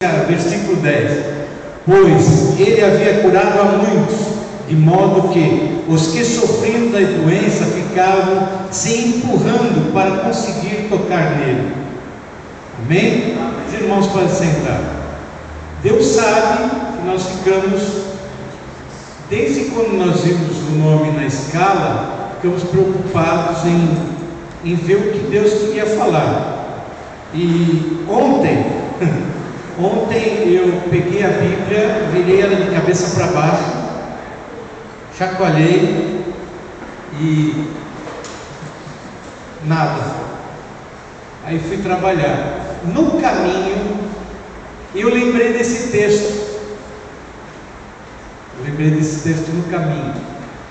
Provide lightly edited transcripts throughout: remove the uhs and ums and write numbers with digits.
Versículo 10: pois ele havia curado a muitos, de modo que os que sofriam da doença ficavam se empurrando para conseguir tocar nele. Amém? Os irmãos podem sentar. Deus sabe que nós ficamos, desde quando nós vimos o nome na escala, ficamos preocupados em ver o que Deus queria falar. E ontem eu peguei a Bíblia, virei ela de cabeça para baixo, chacoalhei e nada. Aí fui trabalhar. No caminho, eu lembrei desse texto. No caminho.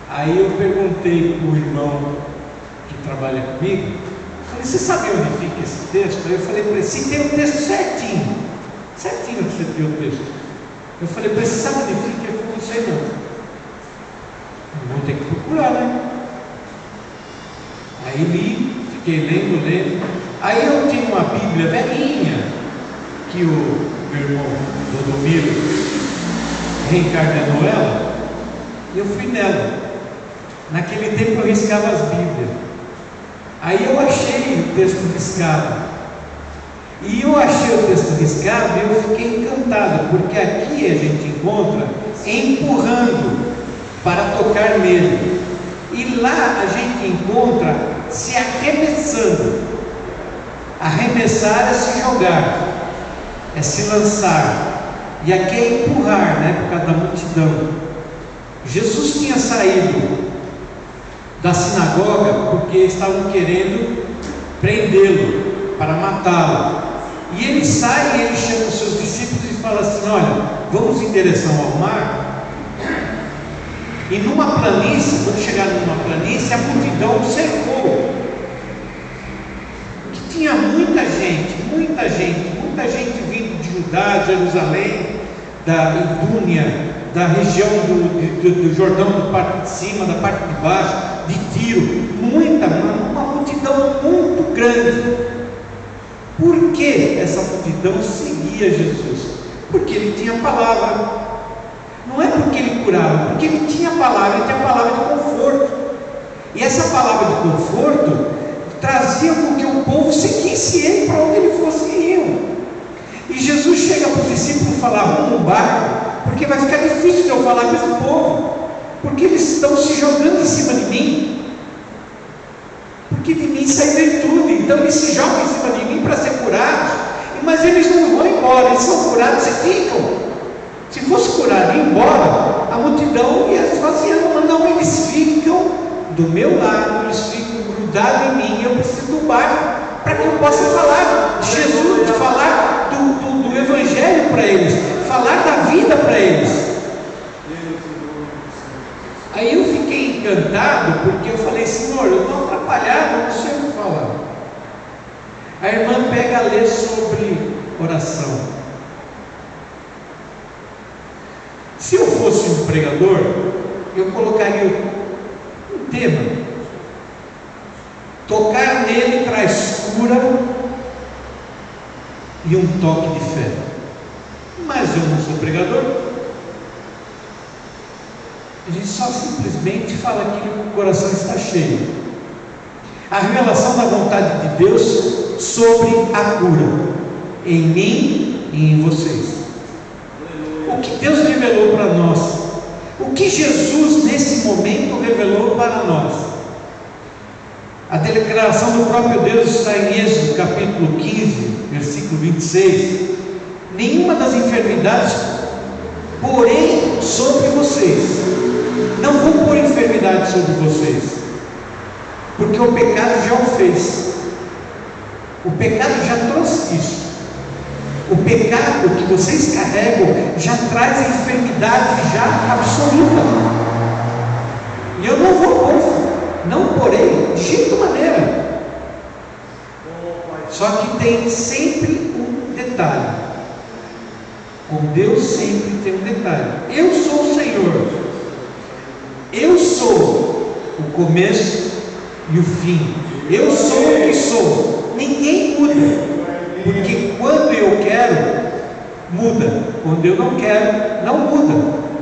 Aí eu perguntei para o irmão que trabalha comigo, falei, você sabe onde fica esse texto? Aí eu falei para ele, se tem o texto certinho que você tem o texto. Eu falei para ele, você sabe onde fica? Eu não sei não. Vou ter que procurar, né? Aí li, fiquei lendo. Aí eu tinha uma Bíblia velhinha que o meu irmão Dodomiro reencarnou ela, e eu fui nela. Naquele tempo eu riscava as Bíblias. Aí eu achei o texto riscado. E eu achei o texto riscado e eu fiquei encantado, porque aqui a gente encontra empurrando para tocar nele. E lá a gente encontra se arremessando. Arremessar é se jogar, é se lançar. E aqui é empurrar, né? Por causa da multidão. Jesus tinha saído da sinagoga porque estavam querendo prendê-lo para matá-lo. E ele sai e ele chama os seus discípulos e fala assim: olha, vamos em direção ao mar. E numa planície, quando chegaram numa planície, a multidão cercou. Que tinha muita gente vindo de Judá, de Jerusalém, da Idúnia, da região do Jordão, da parte de cima, da parte de baixo, de Tiro, uma multidão muito grande. Por que essa multidão seguia Jesus? Porque ele tinha palavra. Não é porque ele curava, porque ele tinha palavra, ele tinha palavra de conforto. E essa palavra de conforto trazia com que o povo seguisse ele para onde ele fosse iam. E Jesus chega para os discípulos e fala: vamos no barco, porque vai ficar difícil de eu falar com esse povo, porque eles estão se jogando em cima de mim, porque de mim sai virtude, então eles se jogam em cima de mim para ser curados, mas eles não vão embora, eles são curados e ficam. Se fosse curado e ir embora, a multidão ia esvaziando, mas não, eles ficam do meu lado, eles ficam grudados em mim. Eu preciso do barco para que eu possa falar de Jesus, de falar do Evangelho para eles, falar da vida para eles. Aí eu fiquei encantado, porque eu falei: Senhor, eu estou atrapalhado, eu não sei o que falar. A irmã pega a ler sobre oração. Se eu fosse um pregador, eu colocaria um tema: tocar nele traz cura e um toque de fé. Mas eu não sou pregador. A gente só simplesmente fala aquilo que o coração está cheio. A revelação da vontade de Deus sobre a cura em mim e em vocês. O que Deus revelou para nós, o que Jesus nesse momento revelou para nós. A declaração do próprio Deus está em Êxodo capítulo 15, versículo 26. Nenhuma das enfermidades porém sobre vocês. Não vou pôr enfermidade sobre vocês, porque o pecado já o fez. O pecado já trouxe isso. O pecado que vocês carregam já traz a enfermidade já absoluta. E eu não vou pôr, não porei de jeito maneira. Só que tem sempre um detalhe. Com Deus sempre tem um detalhe. Eu sou o Senhor. Eu sou o começo e o fim. Eu sou o que sou. Ninguém muda. Porque quando eu quero, muda. Quando eu não quero, não muda.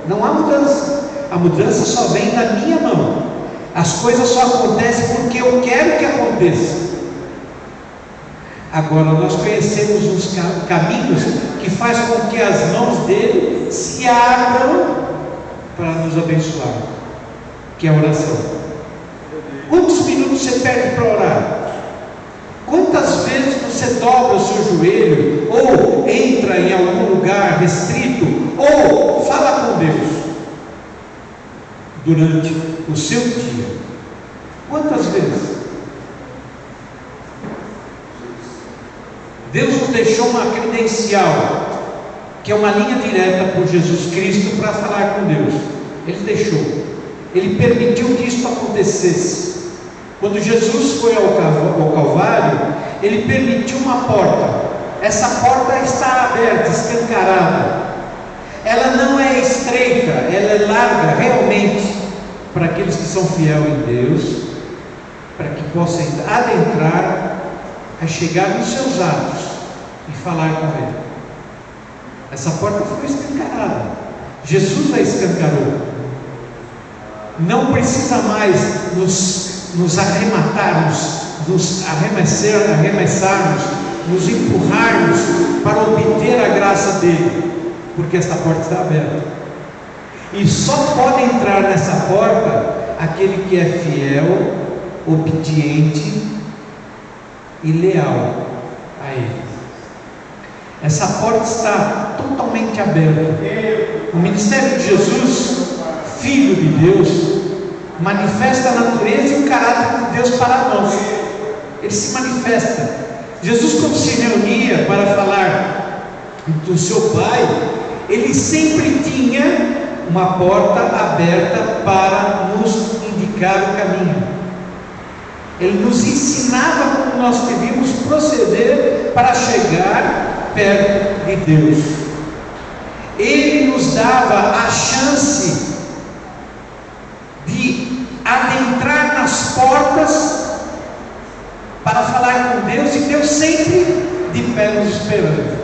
Não há mudança. A mudança só vem da minha mão. As coisas só acontecem porque eu quero que aconteça. Agora nós conhecemos uns caminhos que faz com que as mãos dele se abram para nos abençoar, que é a oração. Quantos minutos você perde para orar? Quantas vezes você dobra o seu joelho, ou entra em algum lugar restrito, ou fala com Deus durante o seu dia? Quantas vezes? Deus nos deixou uma credencial, que é uma linha direta por Jesus Cristo para falar com Deus. Ele deixou, Ele permitiu que isso acontecesse. Quando Jesus foi ao Calvário, Ele permitiu uma porta. Essa porta está aberta, escancarada. Ela não é estreita, ela é larga realmente, para aqueles que são fiéis em Deus, para que possam adentrar, a chegar nos seus atos e falar com Ele. Essa porta foi escancarada. Jesus a escancarou. Não precisa mais nos arrematarmos, nos arremessarmos, nos empurrarmos para obter a graça dele, porque essa porta está aberta. E só pode entrar nessa porta aquele que é fiel, obediente e leal a Ele. Essa porta está totalmente aberta. O ministério de Jesus, Filho de Deus, manifesta a natureza e o caráter de Deus para nós. Ele se manifesta. Jesus, quando se reunia para falar do seu Pai, ele sempre tinha uma porta aberta para nos indicar o caminho. Ele nos ensinava como nós devíamos proceder para chegar perto de Deus. Ele nos dava a chance de adentrar nas portas para falar com Deus, e Deus sempre de pé nos esperando.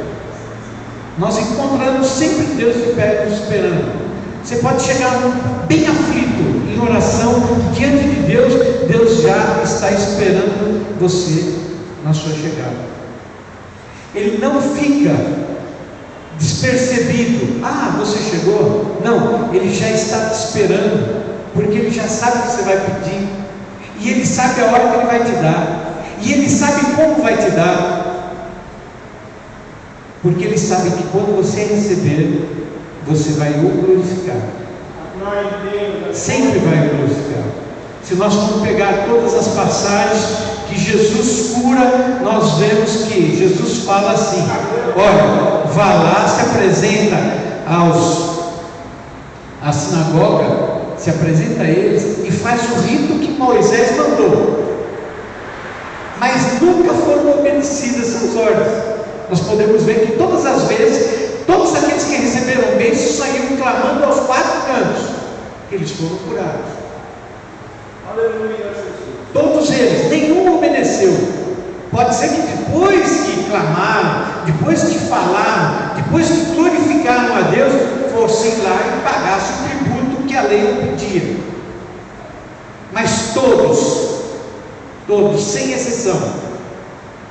Nós encontramos sempre Deus de pé nos esperando. Você pode chegar bem aflito em oração diante de Deus, Deus já está esperando você na sua chegada. Ele não fica despercebido. Ah, você chegou? Não, ele já está te esperando, porque ele já sabe o que você vai pedir, e ele sabe a hora que ele vai te dar, e ele sabe como vai te dar, porque ele sabe que quando você receber, você vai o glorificar. Sempre vai o glorificar. Se nós formos pegar todas as passagens que Jesus cura, nós vemos que Jesus fala assim: olha, vá lá, se apresenta à sinagoga, se apresenta a eles e faz o rito que Moisés mandou. Mas nunca foram obedecidas essas ordens. Nós podemos ver que todas as vezes, todos aqueles que receberam bênçãos saíram clamando aos quatro cantos, que eles foram curados. Aleluia, Jesus. Todos eles, nenhum obedeceu. Pode ser que depois que clamaram, depois que falaram, depois que glorificaram a Deus, fossem lá e pagassem o tributo que a lei pedia. Mas todos, sem exceção,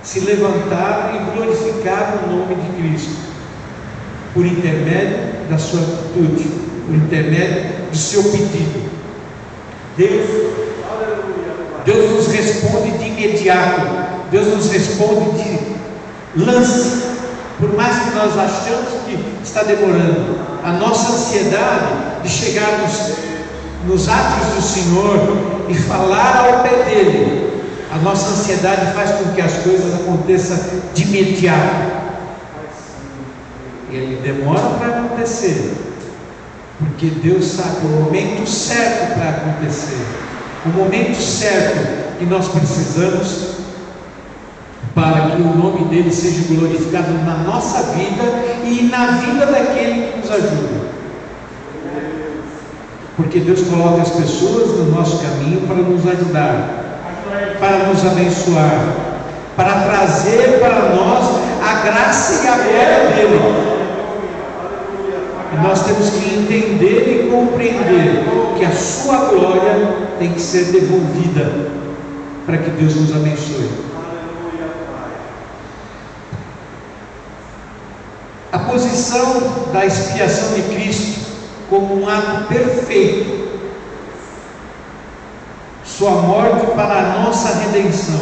se levantaram e glorificaram o nome de Cristo, por intermédio da sua atitude, por intermédio do seu pedido. Deus nos responde de imediato, Deus nos responde de lance, por mais que nós achamos que está demorando. A nossa ansiedade de chegarmos nos atos do Senhor e falar ao pé dele, a nossa ansiedade faz com que as coisas aconteçam de imediato. Ele demora para acontecer, porque Deus sabe o momento certo para acontecer, o momento certo que nós precisamos para que o nome dele seja glorificado na nossa vida e na vida daquele que nos ajuda. Porque Deus coloca as pessoas no nosso caminho para nos ajudar, para nos abençoar, para trazer para nós a graça e a glória dele. Nós temos que entender e compreender que a sua glória tem que ser devolvida para que Deus nos abençoe. A posição da expiação de Cristo como um ato perfeito, sua morte para a nossa redenção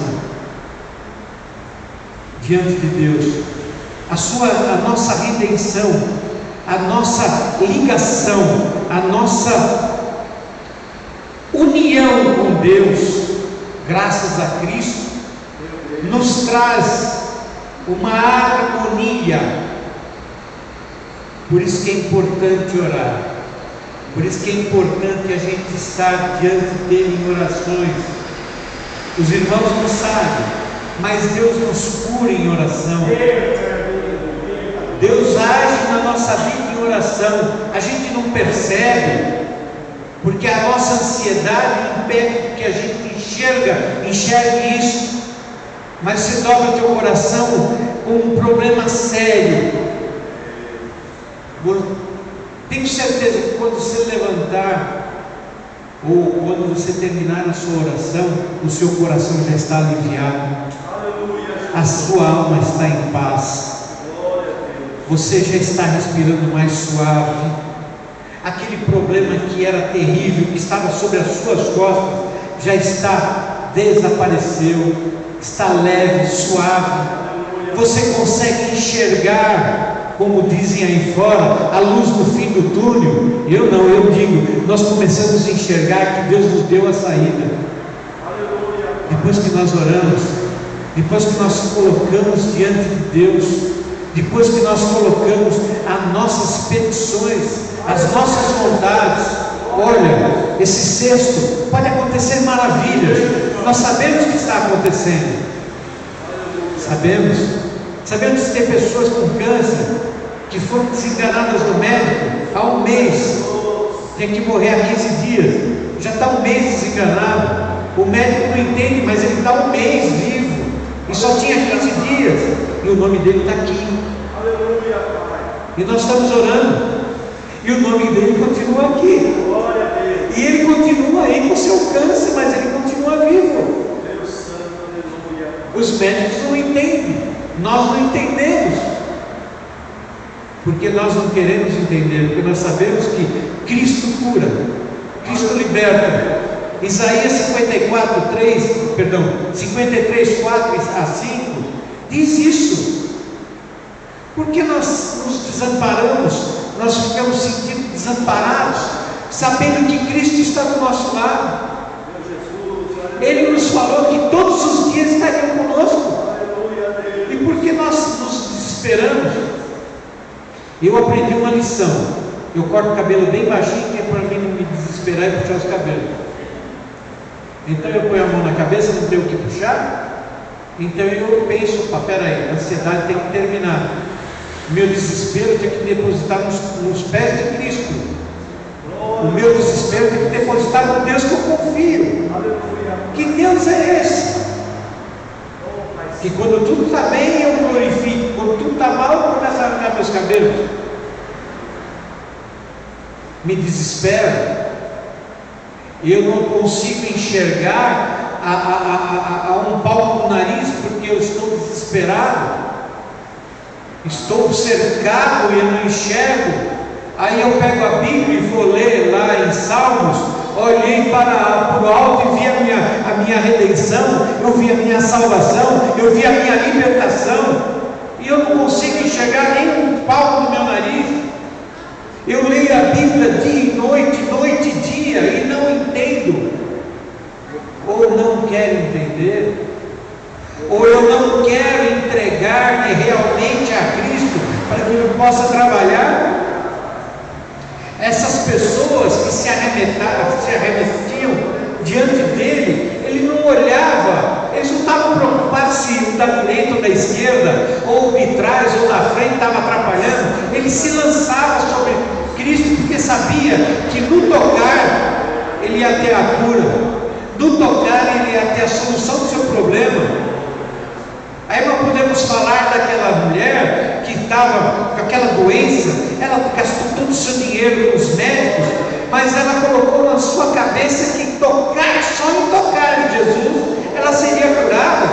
diante de Deus, a nossa redenção, a nossa ligação, a nossa união com Deus, graças a Cristo, nos traz uma harmonia. Por isso que é importante orar, por isso que é importante a gente estar diante dele em orações. Os irmãos não sabem, mas Deus nos cura em oração. Deus age na nossa vida em oração. A gente não percebe, porque a nossa ansiedade impede que a gente enxergue isso. Mas se dobra teu coração com um problema sério. Tenho certeza que quando você levantar, ou quando você terminar a sua oração, o seu coração já está aliviado, a sua alma está em paz, você já está respirando mais suave. Aquele problema que era terrível, que estava sobre as suas costas, já desapareceu, está leve, suave. Você consegue enxergar, como dizem aí fora, a luz no fim do túnel. Eu digo, nós começamos a enxergar que Deus nos deu a saída. Depois que nós oramos, depois que nós colocamos diante de Deus, depois que nós colocamos as nossas petições, as nossas vontades, olha, esse cesto pode acontecer maravilhas. Nós sabemos que está acontecendo, sabemos que tem pessoas com câncer que foram desenganadas do médico há um mês, tem que morrer há 15 dias, já está um mês desenganado. O médico não entende, mas ele está um mês vivo e só tinha 15 dias, e o nome dele está aqui. E nós estamos orando, e o nome dele continua aqui, e ele continua aí com o seu câncer, mas ele continua vivo. Os médicos não entendem, nós não entendemos, porque nós não queremos entender, porque nós sabemos que Cristo cura, Cristo liberta. Isaías 53, 4 a 5 diz isso. Porque nós nos desamparamos, nós ficamos sentindo desamparados, sabendo que Cristo está do nosso lado. Ele nos falou que todos os dias estaria conosco. E por que nós nos desesperamos? Eu aprendi uma lição. Eu corto o cabelo bem baixinho, que é para mim não me desesperar e puxar os cabelos. Então eu ponho a mão na cabeça, não tenho o que puxar. Então eu penso, peraí, a ansiedade tem que terminar. Meu desespero tem que depositar nos pés de Cristo. O meu desespero tem que depositar no Deus que eu confio. Que Deus é esse? Que quando tudo está bem eu glorifico, quando tudo está mal eu começo a arrancar meus cabelos. Me desespero. Eu não consigo enxergar a um palmo no nariz porque eu estou desesperado. Estou cercado e eu não enxergo. Aí eu pego a Bíblia e vou ler lá em Salmos. Olhei para o alto e vi a minha redenção, eu vi a minha salvação, eu vi a minha libertação, e eu não consigo enxergar nem um palmo no meu nariz. Eu leio a Bíblia dia e noite e dia, e não entendo, ou não quero entender, ou eu não quero entregar-me realmente a Cristo para que eu possa trabalhar. Essas pessoas que se arremetiam diante dele, ele não olhava, eles não estavam preocupados se o da direita ou da esquerda, ou o de trás ou da frente estava atrapalhando. Ele se lançava sobre Cristo, porque sabia que no tocar ele ia ter a cura, no tocar ele ia ter a solução do seu problema. Aí nós podemos falar daquela mulher que estava com aquela doença, ela gastou todo o seu dinheiro com os médicos, mas ela colocou na sua cabeça que tocar, só em tocar em Jesus, ela seria curada.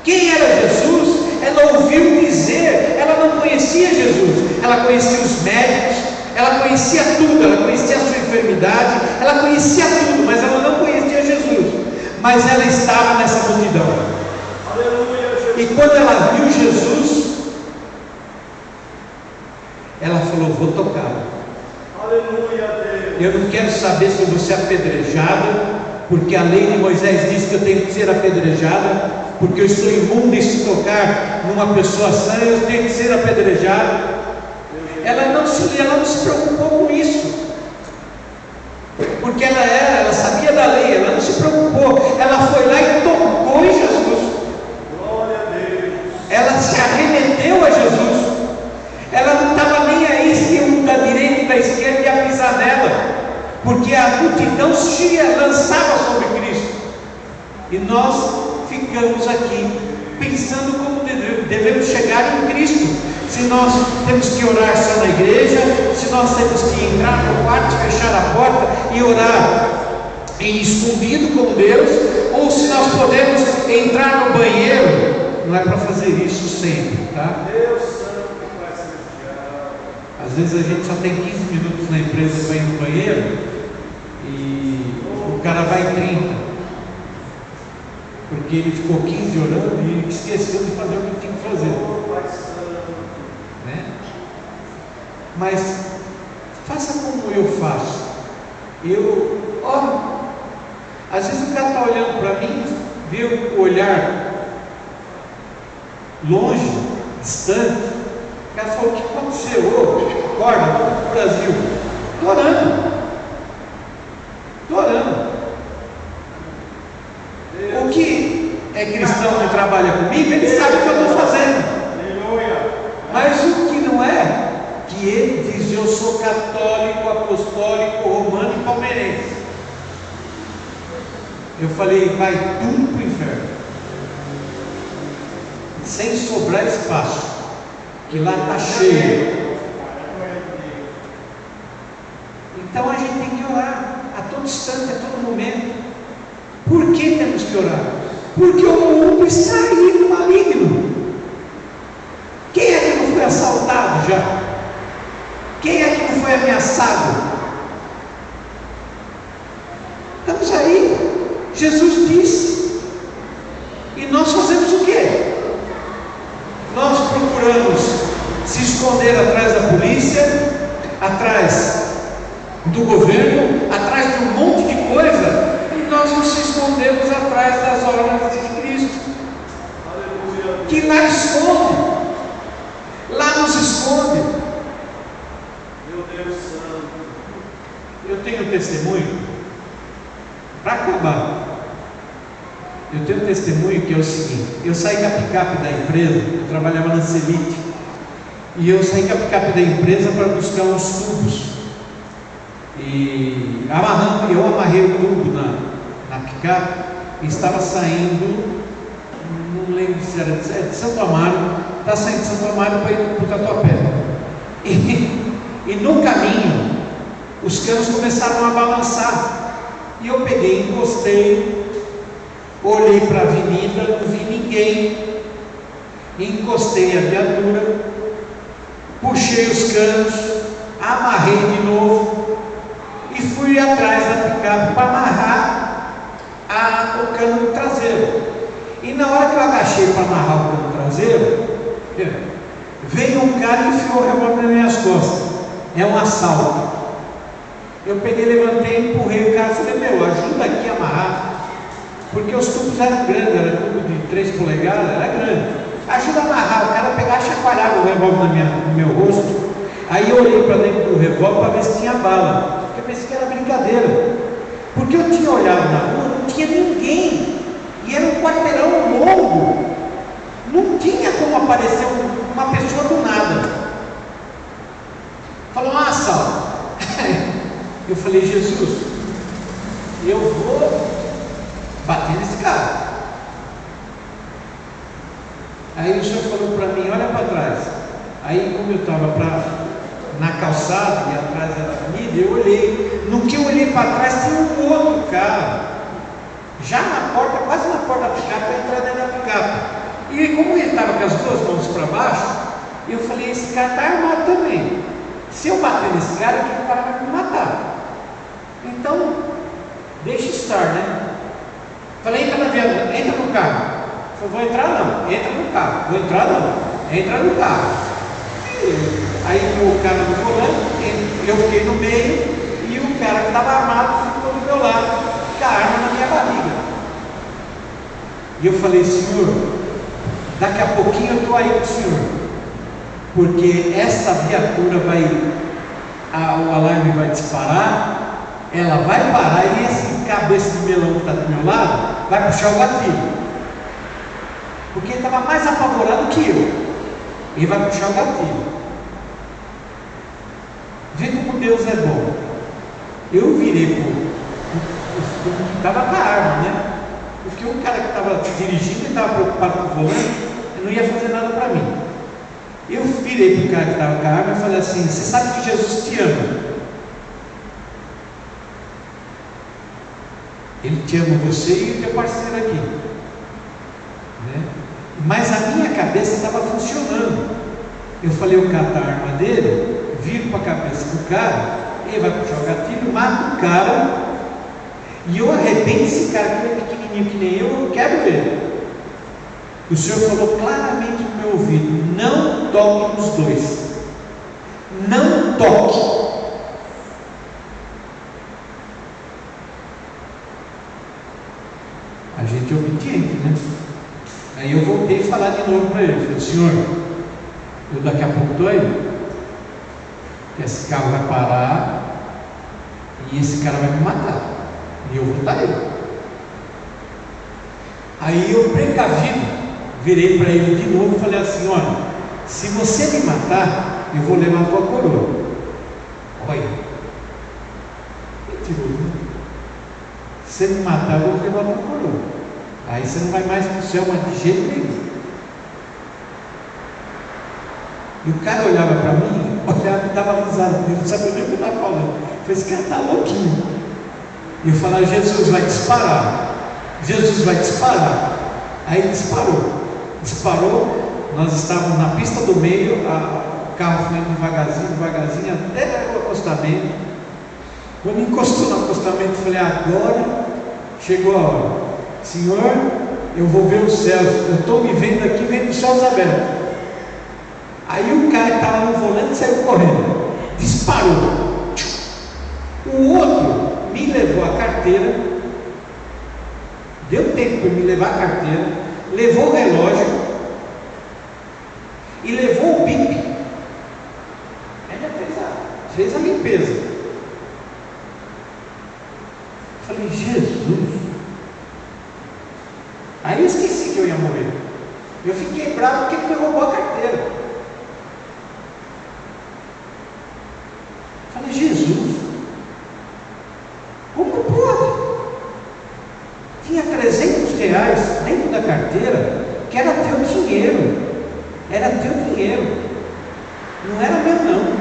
Quem era Jesus? Ela ouviu dizer, ela não conhecia Jesus, ela conhecia os médicos, ela conhecia tudo, ela conhecia a sua enfermidade, ela conhecia tudo, mas ela não conhecia Jesus. Mas ela estava nessa multidão. E quando ela viu Jesus, ela falou: vou tocar. Eu não quero saber se eu vou ser apedrejada, porque a lei de Moisés diz que eu tenho que ser apedrejada, porque eu estou imundo e se tocar numa pessoa sã, eu tenho que ser apedrejada. Ela não se preocupou com isso, porque ela sabia da lei, ela não se preocupou, ela foi lá e tocou em Jesus. Ela se arremeteu a Jesus, ela não estava nem aí se um da direita e da esquerda ia pisar nela, porque a multidão se lançava sobre Cristo, e nós ficamos aqui pensando como devemos chegar em Cristo. Se nós temos que orar só na igreja, se nós temos que entrar no quarto, fechar a porta e orar em escondido com Deus, ou se nós podemos entrar no banheiro. Não é para fazer isso sempre, tá? Às vezes a gente só tem 15 minutos na empresa para ir no banheiro e o cara vai 30, porque ele ficou 15 orando e esqueceu de fazer o que tinha que fazer, né? Mas faça como eu faço. Eu oro. Às vezes o cara está olhando para mim, vê o olhar longe, distante. O cara falou: o que aconteceu? Acorda, Brasil. Estou orando. O que é cristão que trabalha comigo, ele sabe o que eu estou fazendo. Mas o que não é, que ele diz: eu sou católico, apostólico, romano e palmeirense. Eu falei: vai tudo para o inferno, sem sobrar espaço, que lá está cheio. Então a gente tem que orar a todo instante, a todo momento. Por que temos que orar? Porque o mundo está aí no maligno. Quem é que não foi assaltado já? Quem é que não foi ameaçado? Estamos aí. Jesus disse. E nós fazemos o quê? Nós procuramos se esconder atrás da polícia, atrás do governo, atrás de um monte de coisa, e nós nos escondemos atrás das ordens de Cristo, que lá esconde, lá nos esconde. Meu Deus Santo. Eu tenho um testemunho para acabar. Eu tenho um testemunho que é o seguinte: eu saí com a picape da empresa, eu trabalhava na Celite, e eu saí com a picape da empresa para buscar uns tubos, e eu amarrei o tubo na picape e estava saindo, não lembro se era de Santo Amaro, está saindo de Santo Amaro para ir para o Tatuapé, e no caminho os canos começaram a balançar, e eu peguei, encostei, olhei para a avenida, não vi ninguém, encostei a viatura, puxei os canos, amarrei de novo e fui atrás da picape para amarrar o cano traseiro. E na hora que eu agachei para amarrar o cano traseiro, veio um cara e enfiou o revólver nas minhas costas. É um assalto. Eu peguei, levantei, empurrei o cara e falei: meu, ajuda aqui a amarrar, porque os tubos eram grandes, era tubo de 3 polegadas, era grande. Ajuda a amarrar. O cara pegava e chacoalhava o revólver no meu rosto. Aí eu olhei para dentro do revólver para ver se tinha bala, porque eu pensei que era brincadeira, porque eu tinha olhado na rua, não tinha ninguém, e era um quarteirão longo, não tinha como aparecer uma pessoa do nada. Falou: um assalto. Eu falei: Jesus, eu vou bater nesse cara. Aí o Senhor falou para mim: olha para trás. Aí, como eu estava para na calçada e atrás da avenida, eu olhei. No que eu olhei para trás, tinha um outro carro, já na porta, quase na porta da picape, para entrar dentro da picape. E como ele estava com as duas mãos para baixo, eu falei: esse cara está armado também. Se eu bater nesse cara, aquele cara vai me matar. Então, deixa estar, né? Falei: entra na viatura, entra no carro. Eu vou entrar não, entra no carro. Vou entrar não, entra no carro. Aí o cara no volante, eu fiquei no meio, e o cara que estava armado ficou do meu lado, com a arma na minha barriga. E eu falei: senhor, daqui a pouquinho eu estou aí com o senhor, porque essa viatura o alarme vai disparar, ela vai parar, e esse cabeça de melão que está do meu lado vai puxar o gatilho, porque ele estava mais apavorado que eu. Ele vai puxar o gatilho. Vê como Deus é bom. Eu virei para o que estava com a arma, né? Porque o cara que estava dirigindo, ele estava preocupado com o volante, ele não ia fazer nada para mim. Eu virei para o cara que estava com a arma e falei assim: você sabe que Jesus te ama? Ele te ama, você e o teu parceiro aqui, né? Mas a minha cabeça estava funcionando. Eu falei: eu cato a arma dele, viro para a cabeça do cara, ele vai puxar o gatilho, mata o cara, e eu arrebento esse cara que é pequenininho que nem eu quebro ele. O Senhor falou claramente no meu ouvido: não toque nos dois, não toque. A gente é obediente, né? Aí eu voltei a falar de novo para ele. Falei: senhor, eu daqui a pouco estou aí, esse carro vai parar e esse cara vai me matar, e eu vou estar aí. Aí eu, precavido, virei para ele de novo e falei assim: olha, se você me matar, eu vou levar a tua coroa. Olha, mentiroso, né? Se você me matar, eu vou levar a tua coroa. Aí você não vai mais para o céu, mas de jeito nenhum. E o cara olhava para mim, olhava e dava risada, ele não sabia nem o que eu estava falando. Eu falei: esse cara está louquinho. E eu falava: Jesus vai disparar, Jesus vai disparar. Aí ele disparou, nós estávamos na pista do meio, o carro foi indo devagarzinho, até o acostamento. Quando encostou no acostamento, eu falei: agora chegou a hora. Senhor, eu vou ver os céus, eu estou me vendo aqui, vendo os céus abertos. Aí o cara que estava no volante saiu correndo, disparou. O outro me levou a carteira, deu tempo para me levar a carteira, levou o relógio e levou o bip. Ainda fez a limpeza. Falei: Jesus. Aí eu esqueci que eu ia morrer. Eu fiquei bravo porque ele me roubou a carteira. Falei: Jesus, como pode? Tinha R$300 dentro da carteira, que era teu dinheiro. Era teu dinheiro. Não era meu, não.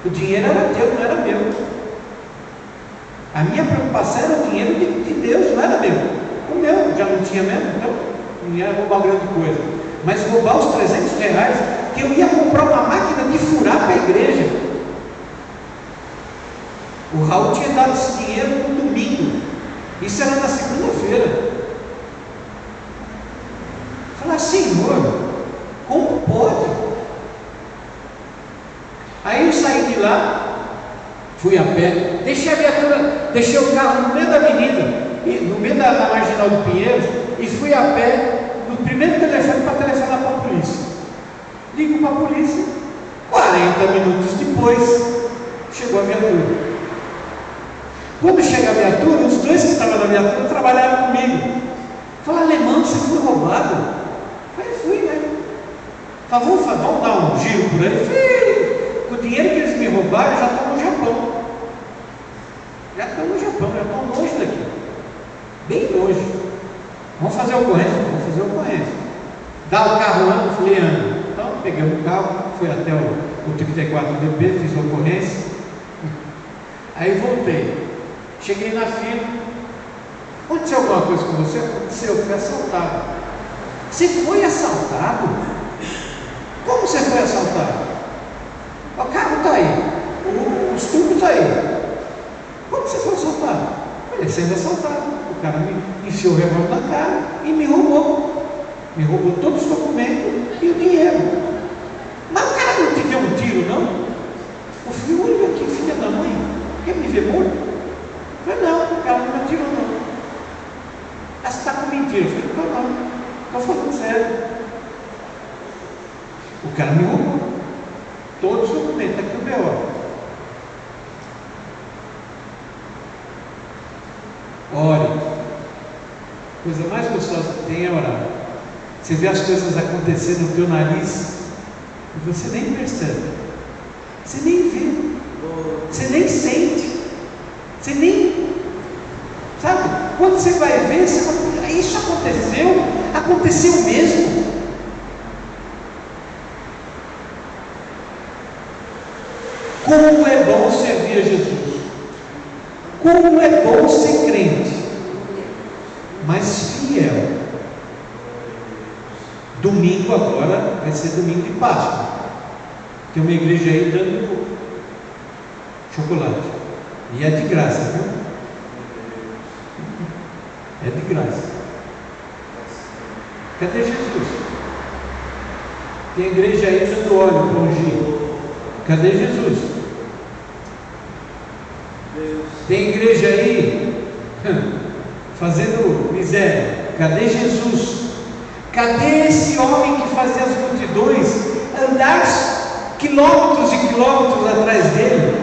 O dinheiro era teu, não era meu. A minha preocupação era o dinheiro de Deus, não era meu. O meu já não tinha mesmo, então não ia roubar grande coisa. Mas roubar os R$300 que eu ia comprar uma máquina de furar para a igreja. O Raul tinha dado esse dinheiro no domingo. Isso era na segunda-feira. Falei: Senhor, como pode? Aí eu saí de lá, fui a pé, deixei o carro no meio da avenida, no meio da marginal do Pinheiros, e fui a pé no primeiro telefone para telefonar para a polícia. Ligo para a polícia, 40 minutos depois chegou a viatura. Quando chega a viatura, os dois que estavam na viatura trabalharam comigo. Falaram: alemão, você foi roubado? Falei: fui, né? Falaram: vamos dar um giro por aí. Falei: com o dinheiro que eles me roubaram, já estão no Japão. Já estão longe daqui, bem longe. Vamos fazer ocorrência. Dá o carro lá, eu falei: anda. Então peguei o carro, fui até o o 34DP, fiz ocorrência. Aí voltei, cheguei na fila. Aconteceu alguma coisa com você? Aconteceu, eu fui assaltado. Você foi assaltado? Como você foi assaltado? O carro está aí, os tubos estão aí. Como você foi assaltado? Falei, sendo assaltado. O cara me enfiou o revólver na cara e me roubou. Me roubou todos os documentos e o dinheiro. Mas o cara não te deu um tiro, não? Eu falei, olha aqui, filha da mãe, quer me ver morto? Eu falei, não, o cara não me atirou, não. Mas você está com mentira? Eu falei, não, estou falando sério. O cara me roubou todos os documentos, aqui o BO. Ore. A coisa mais gostosa que tem é orar. Você vê as coisas acontecendo no teu nariz e você nem percebe, você nem vê, você nem sente, você nem sabe. Quando você vai ver, isso aconteceu mesmo. Como é bom servir a Jesus, como é bom ser crente, mas fiel. Domingo agora vai ser domingo de Páscoa. Tem uma igreja aí dando chocolate. E é de graça, viu? É de graça. Cadê Jesus? Tem igreja aí dando óleo para ungir. Cadê Jesus? Tem igreja aí fazendo miséria. Cadê Jesus? Cadê esse homem que fazia as multidões andar quilômetros e quilômetros atrás dele?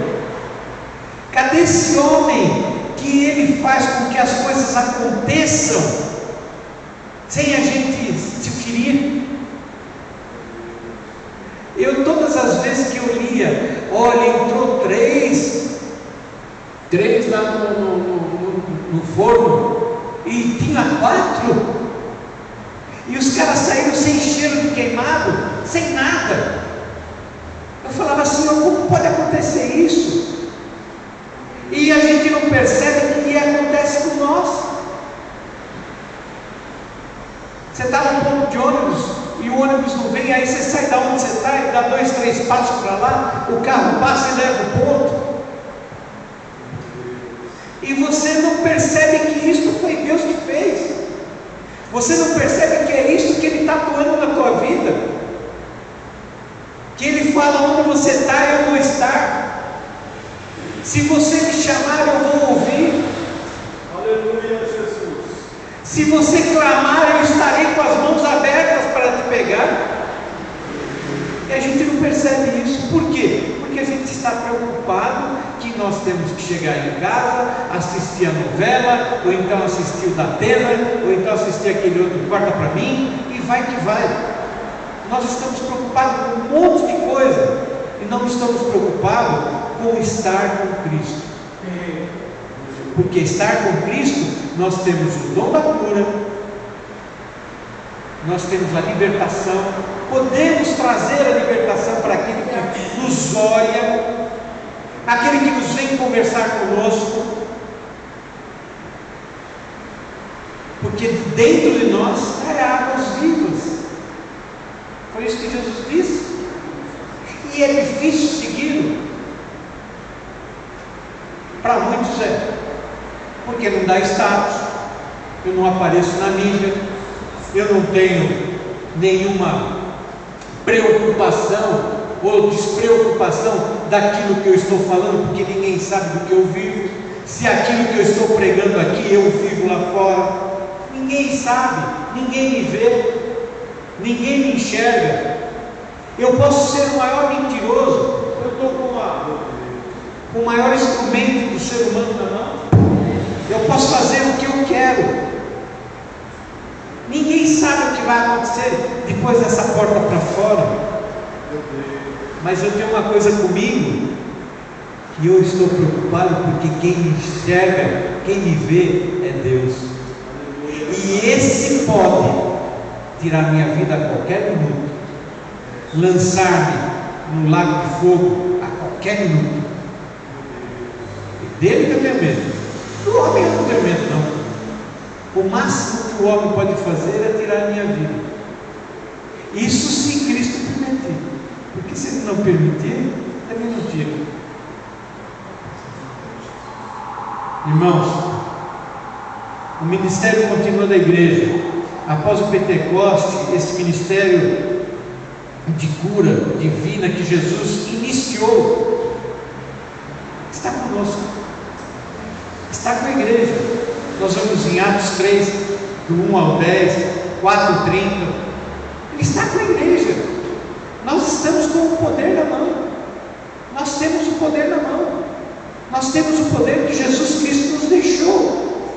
Cadê esse homem que ele faz com que as coisas aconteçam sem a gente se ferir? Todas as vezes que eu lia, olha, entrou três lá no forno e tinha 4. E os caras saíram sem cheiro de queimado, sem nada. Eu falava, Senhor, como pode acontecer isso? E a gente não percebe que acontece com nós. Você está no ponto de ônibus e o ônibus não vem, aí você sai da onde você está e dá 2, 3 passos para lá, o carro passa e leva o ponto. E você não percebe que isso foi Deus que fez. Você não percebe que é isso que Ele está atuando na tua vida? Que Ele fala, onde você está, eu vou estar. Se você me chamar, eu vou ouvir. Aleluia, Jesus. Se você clamar, eu estarei com as mãos abertas para te pegar. E a gente não percebe isso. Por quê? Porque a gente está preocupado que nós temos que chegar em casa, assistir a novela, ou então assistir o da Atena, ou então assistir aquele outro Corta para Mim, e vai que vai. Nós estamos preocupados com um monte de coisa, e não estamos preocupados com estar com Cristo. Porque estar com Cristo, nós temos o dom da cura, nós temos a libertação, podemos trazer a libertação para aquele que nos olha, aquele que nos vem conversar conosco, porque dentro de nós há águas vivas. Foi isso que Jesus disse. E é difícil segui-lo. Para muitos é, porque não dá status, eu não apareço na mídia, eu não tenho nenhuma preocupação ou despreocupação daquilo que eu estou falando, porque ninguém sabe do que eu vivo. Se aquilo que eu estou pregando aqui eu vivo lá fora, ninguém sabe, ninguém me vê, ninguém me enxerga. Eu posso ser o maior mentiroso, eu estou com o maior instrumento do ser humano na mão, eu posso fazer o que eu quero. Ninguém sabe o que vai acontecer depois dessa porta para fora. Mas eu tenho uma coisa comigo, que eu estou preocupado, porque quem me enxerga, quem me vê é Deus. E esse pode tirar minha vida a qualquer minuto, lançar-me no lago de fogo a qualquer minuto. E dele que eu tenho medo. Do homem eu não tenho medo, não. O máximo que o homem pode fazer é tirar a minha vida. Isso se Cristo permitir. Porque se Ele não permitir, também não tira. Irmãos, o ministério continua da igreja. Após o Pentecoste, esse ministério de cura divina que Jesus iniciou está conosco, está com a igreja. Nós vamos em Atos 3, do 1 ao 10, 4, 30. Ele está com a igreja. Nós estamos com o poder na mão. Nós temos o poder na mão. Nós temos o poder que Jesus Cristo nos deixou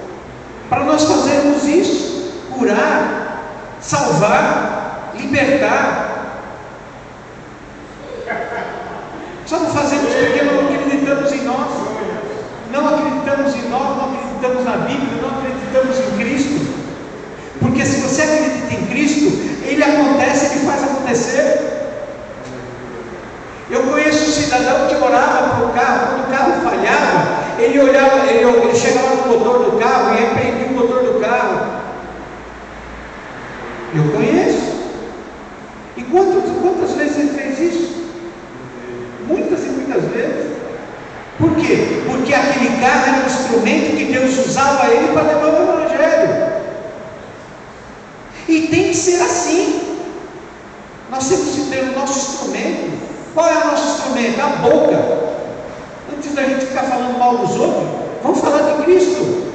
para nós fazermos isso: curar, salvar, libertar. Só não fazemos porque não acreditamos em nós, não acreditamos em nós, não acreditamos na Bíblia, não acreditamos em Cristo. Porque se você acredita em Cristo, Ele acontece, Ele faz acontecer. Eu conheço um cidadão que orava para o carro. Quando o carro falhava, ele chegava no motor do carro e repreendia o motor do carro. Eu conheço. E quantas vezes ele fez isso? Muitas e muitas vezes. Por quê? Porque aquele carro era um instrumento que Deus usava ele para levar o Evangelho. E tem que ser assim. Nós temos que ter o nosso instrumento. Qual é o nosso instrumento? A boca. Antes da gente ficar falando mal dos outros, vamos falar de Cristo.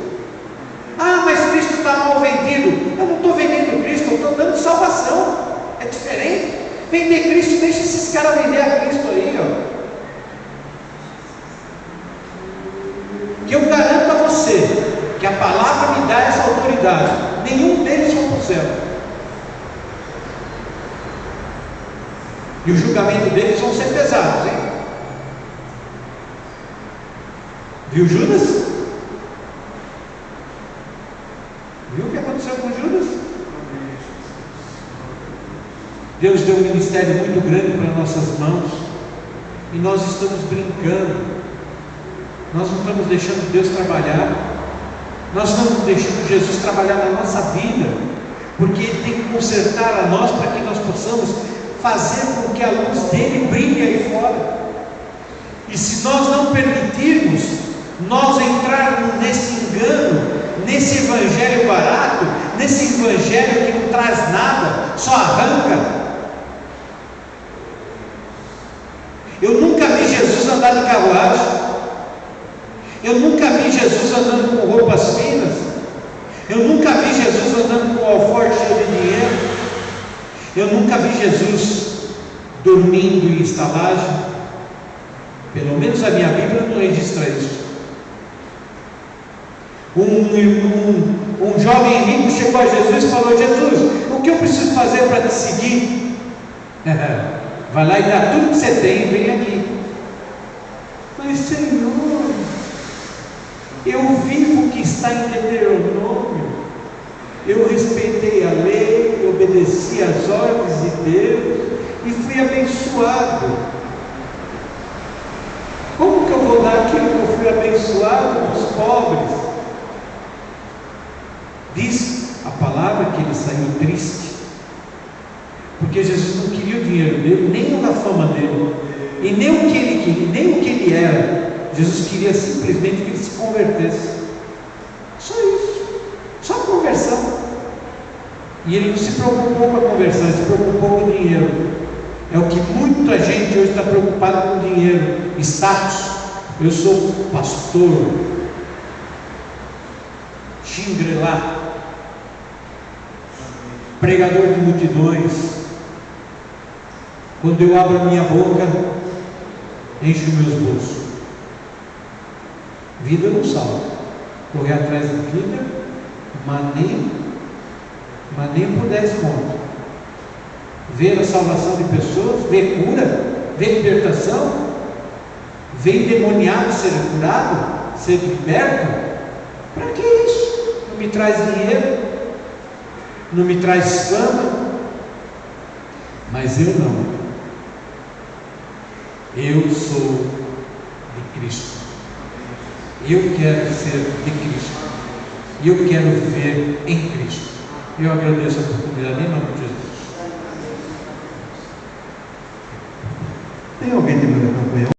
Ah, mas Cristo está mal vendido. Eu não estou vendendo Cristo, eu estou dando salvação. É diferente. Vender Cristo, deixa esses caras vender a Cristo aí, ó. Que eu garanto a você que a palavra me dá essa autoridade. Nenhum deles vão para o céu. E o julgamento deles vão ser pesados, hein? Viu Judas? Viu o que aconteceu com Judas? Deus deu um ministério muito grande para nossas mãos e nós estamos brincando. Nós não estamos deixando Deus trabalhar. Nós não estamos deixando Jesus trabalhar na nossa vida, porque Ele tem que consertar a nós para que nós possamos fazer com que a luz dele brilhe aí fora. E se nós não permitirmos nós entrarmos nesse engano, nesse evangelho barato, nesse evangelho que não traz nada, só arranca. Eu nunca vi Jesus andar de carruagem. Eu nunca vi Jesus andando com roupas finas. Eu nunca vi Jesus andando com um alforje cheio de dinheiro. Eu nunca vi Jesus dormindo em estalagem. Pelo menos a minha Bíblia não registra isso. Um jovem rico chegou a Jesus e falou: Jesus, o que eu preciso fazer para te seguir? Vai lá e dá tudo que você tem e vem aqui. Mas Senhor, eu vivo o que está em Deuteronômio. Eu respeitei a lei, eu obedeci às ordens de Deus e fui abençoado. Como que eu vou dar aquilo que eu fui abençoado aos pobres? Diz a palavra que ele saiu triste, porque Jesus não queria o dinheiro dele, nem a fama dele, e nem o que ele queria, nem o que ele era. Jesus queria simplesmente que ele se convertesse. Só isso, só a conversão. E ele não se preocupou com a conversão, ele se preocupou com o dinheiro. É o que muita gente hoje está preocupada com dinheiro, status. Eu sou pastor, Shangri-La, pregador de multidões. Quando eu abro a minha boca, encho meus bolsos. Vida não salva. Correr atrás da vida, mas nem por 10 contos. Ver a salvação de pessoas, ver cura, ver libertação, ver endemoniado ser curado, ser liberto. Para que isso? Não me traz dinheiro, não me traz fama, mas eu não. Eu sou de Cristo. Eu quero ser de Cristo. E eu quero viver em Cristo. Eu agradeço a oportunidade em nome de Jesus. Tem alguém que vai levantar o